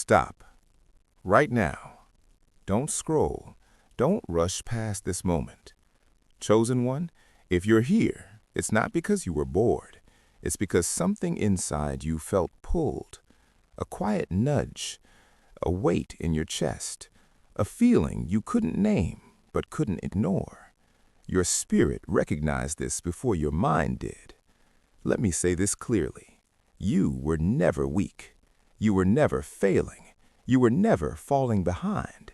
Stop. Right now. Don't scroll. Don't rush past this moment. Chosen one, if you're here, it's not because you were bored. It's because something inside you felt pulled. A quiet nudge, a weight in your chest, a feeling you couldn't name but couldn't ignore. Your spirit recognized this before your mind did. Let me say this clearly. You were never weak. You were never failing. You were never falling behind.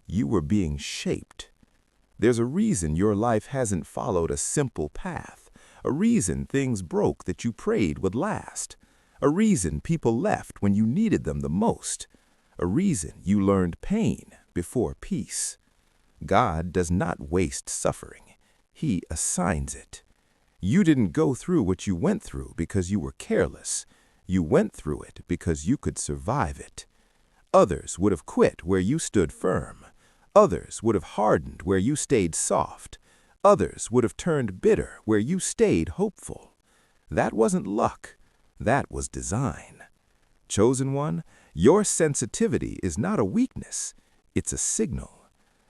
You were being shaped. There's a reason your life hasn't followed a simple path, a reason things broke that you prayed would last, a reason people left when you needed them the most, a reason you learned pain before peace. God does not waste suffering. He assigns it. You didn't go through what you went through because you were careless. You went through it because you could survive it. Others would have quit where you stood firm. Others would have hardened where you stayed soft. Others would have turned bitter where you stayed hopeful. That wasn't luck. That was design. Chosen one, your sensitivity is not a weakness. It's a signal.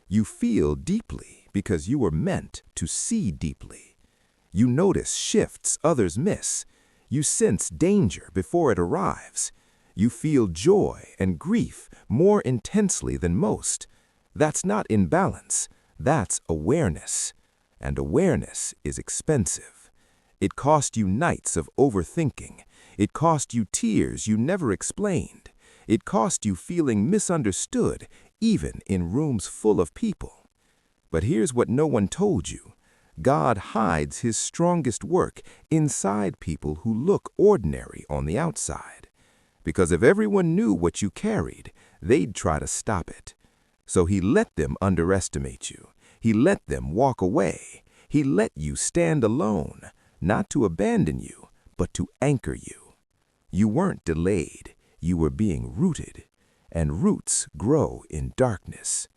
You feel deeply because you were meant to see deeply. You notice shifts others miss. You sense danger before it arrives. You feel joy and grief more intensely than most. That's not imbalance. That's awareness. And awareness is expensive. It cost you nights of overthinking. It cost you tears you never explained. It cost you feeling misunderstood, even in rooms full of people. But here's what no one told you. God hides his strongest work inside people who look ordinary on the outside. Because if everyone knew what you carried, they'd try to stop it. So he let them underestimate you. He let them walk away. He let you stand alone, not to abandon you, but to anchor you. You weren't delayed. You were being rooted, and roots grow in darkness.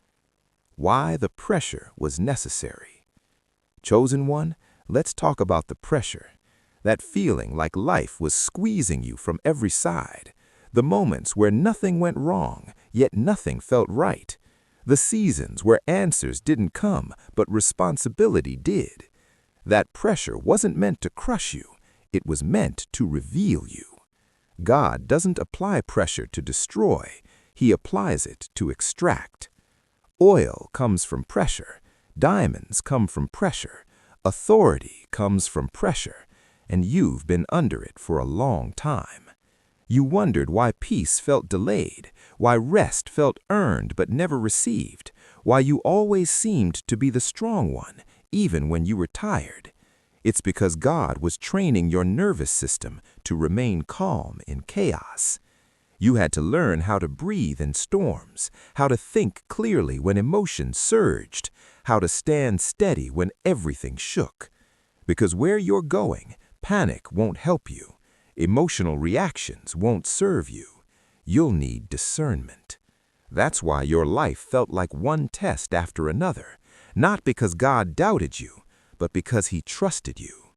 Why the pressure was necessary. Chosen one, let's talk about the pressure. That feeling like life was squeezing you from every side. The moments where nothing went wrong, yet nothing felt right. The seasons where answers didn't come, but responsibility did. That pressure wasn't meant to crush you. It was meant to reveal you. God doesn't apply pressure to destroy. He applies it to extract. Oil comes from pressure. Diamonds come from pressure. Authority comes from pressure. And you've been under it for a long time. You wondered why peace felt delayed, why rest felt earned but never received, why you always seemed to be the strong one, even when you were tired. It's because God was training your nervous system to remain calm in chaos. You had to learn how to breathe in storms, how to think clearly when emotions surged, how to stand steady when everything shook. Because where you're going, panic won't help you. Emotional reactions won't serve you. You'll need discernment. That's why your life felt like one test after another, not because God doubted you, but because he trusted you.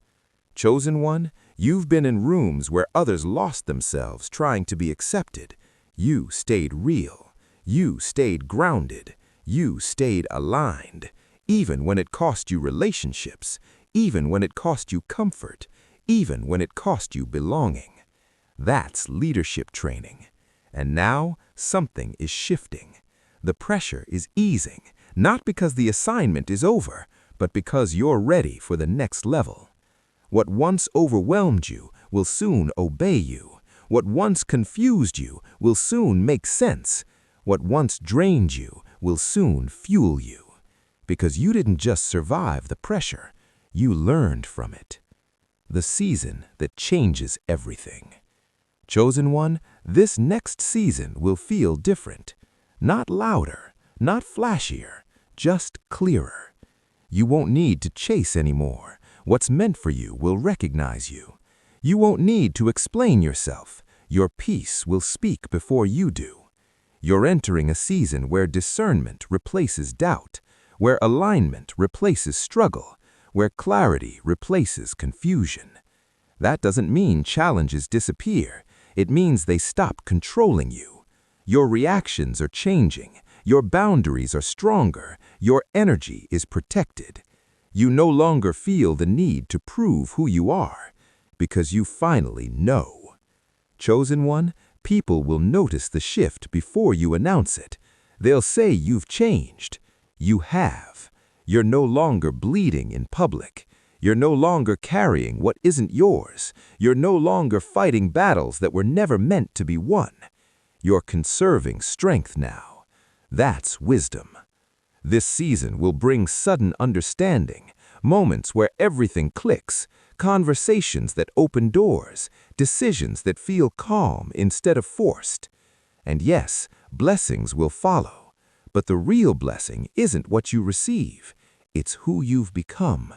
Chosen one, you've been in rooms where others lost themselves trying to be accepted. You stayed real. You stayed grounded. You stayed aligned. Even when it cost you relationships, even when it cost you comfort, even when it cost you belonging. That's leadership training. And now something is shifting. The pressure is easing, not because the assignment is over, but because you're ready for the next level. What once overwhelmed you will soon obey you. What once confused you will soon make sense. What once drained you will soon fuel you. Because you didn't just survive the pressure, you learned from it. The season that changes everything. Chosen one, this next season will feel different. Not louder, not flashier, just clearer. You won't need to chase anymore. What's meant for you will recognize you. You won't need to explain yourself. Your peace will speak before you do. You're entering a season where discernment replaces doubt, where alignment replaces struggle, where clarity replaces confusion. That doesn't mean challenges disappear. It means they stop controlling you. Your reactions are changing. Your boundaries are stronger. Your energy is protected. You no longer feel the need to prove who you are, because you finally know. Chosen one, people will notice the shift before you announce it. They'll say you've changed. You have. You're no longer bleeding in public. You're no longer carrying what isn't yours. You're no longer fighting battles that were never meant to be won. You're conserving strength now. That's wisdom. This season will bring sudden understanding, moments where everything clicks, conversations that open doors, decisions that feel calm instead of forced. And yes, blessings will follow. But the real blessing isn't what you receive. It's who you've become.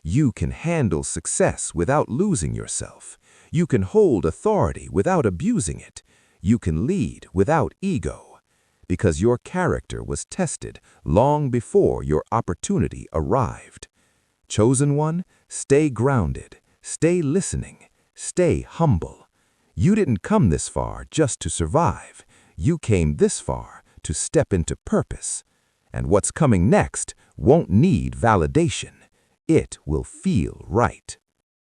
You can handle success without losing yourself. You can hold authority without abusing it. You can lead without ego. Because your character was tested long before your opportunity arrived. Chosen one, stay grounded, stay listening, stay humble. You didn't come this far just to survive. You came this far to step into purpose. And what's coming next won't need validation. It will feel right.